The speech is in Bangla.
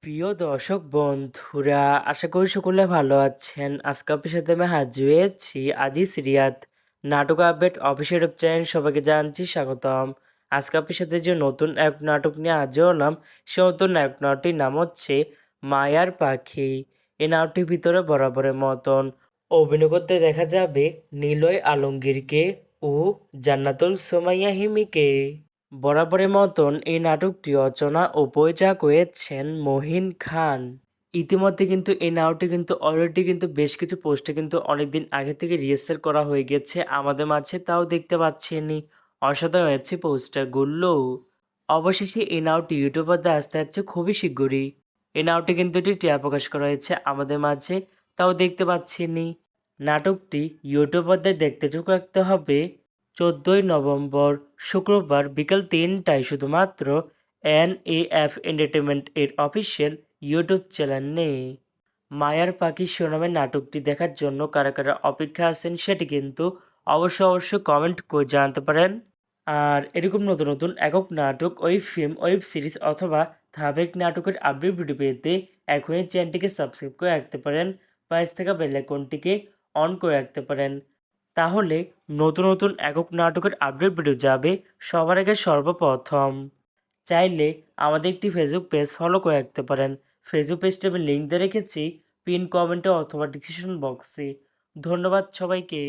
প্রিয় দর্শক বন্ধুরা, আশা করি সকলে ভালো আছেন। আজকে আপনার সাথে আমি হাজির হয়েছি আজিজ রিয়াদ নাটক আপডেট অফিসিয়াল ইউটিউব চ্যানেল। সবাইকে জানাচ্ছি স্বাগতম। আজকে আপনার সাথে যে নতুন এক নাটক নিয়ে হাজির হলাম, সে নতুন এক নাটকটির নাম হচ্ছে মায়ার পাখি। এই নাটকটির ভিতরে বরাবরের মতন অভিনয় করতে দেখা যাবে নিলয় আলমগীরকে ও জান্নাতুল সুমাইয়া হিমিকে। বরাবরের মতন এই নাটকটি রচনা ও পরিচালক হয়েছেন মহিন খান। ইতিমধ্যে কিন্তু এই নাটকটি কিন্তু অলরেডি কিন্তু বেশ কিছু পোস্টে কিন্তু অনেকদিন আগে থেকে রিহার্সাল করা হয়ে গেছে আমাদের মাঝে, তাও দেখতে পাচ্ছেনই। অসাধারণ হয়েছে পোস্টারগুলো। অবশেষে এই নাটকটি ইউটিউব পর্দায় আসতে যাচ্ছে খুবই শীঘ্রই। এই নাটকটি কিন্তু একটি টিআর প্রকাশ করা হয়েছে আমাদের মাঝে, তাও দেখতে পাচ্ছেনই। নাটকটি ইউটিউব পর্দায় দেখতে চোখ রাখতে হবে 14ই নভেম্বর শুক্রবার বিকাল 3টায় শুধুমাত্র NAF এন্টারটেনমেন্ট এর অফিসিয়াল ইউটিউব চ্যানেলে। মায়ার পাখি শিরোনামের নাটকটি দেখার জন্য কারা কারা অপেক্ষা আছেন সেটি কিন্তু অবশ্যই কমেন্ট করে জানাতে পারেন। আর এরকম নতুন নতুন একক নাটক, ওয়েব ফিল্ম, ওয়েব সিরিজ অথবা ধারাবাহিক নাটকের আপডেট ভিডিও পেতে এখনই চ্যানেলটিকে সাবস্ক্রাইব করে রাখতে পারেন। পাশে থাকা বেল আইকনটিকে অন করে রাখতে পারেন। তাহলে নতুন নতুন একক নাটকের আপডেট ভিডিও যাবে সবার আগে সর্বপ্রথম। চাইলে আমাদের একটি ফেসবুক পেজ ফলো করে রাখতে পারেন। ফেসবুক পেজটি আমি লিঙ্ক দিয়ে রেখেছি পিন কমেন্টে অথবা ডিসক্রিপশন বক্সে। ধন্যবাদ সবাইকে।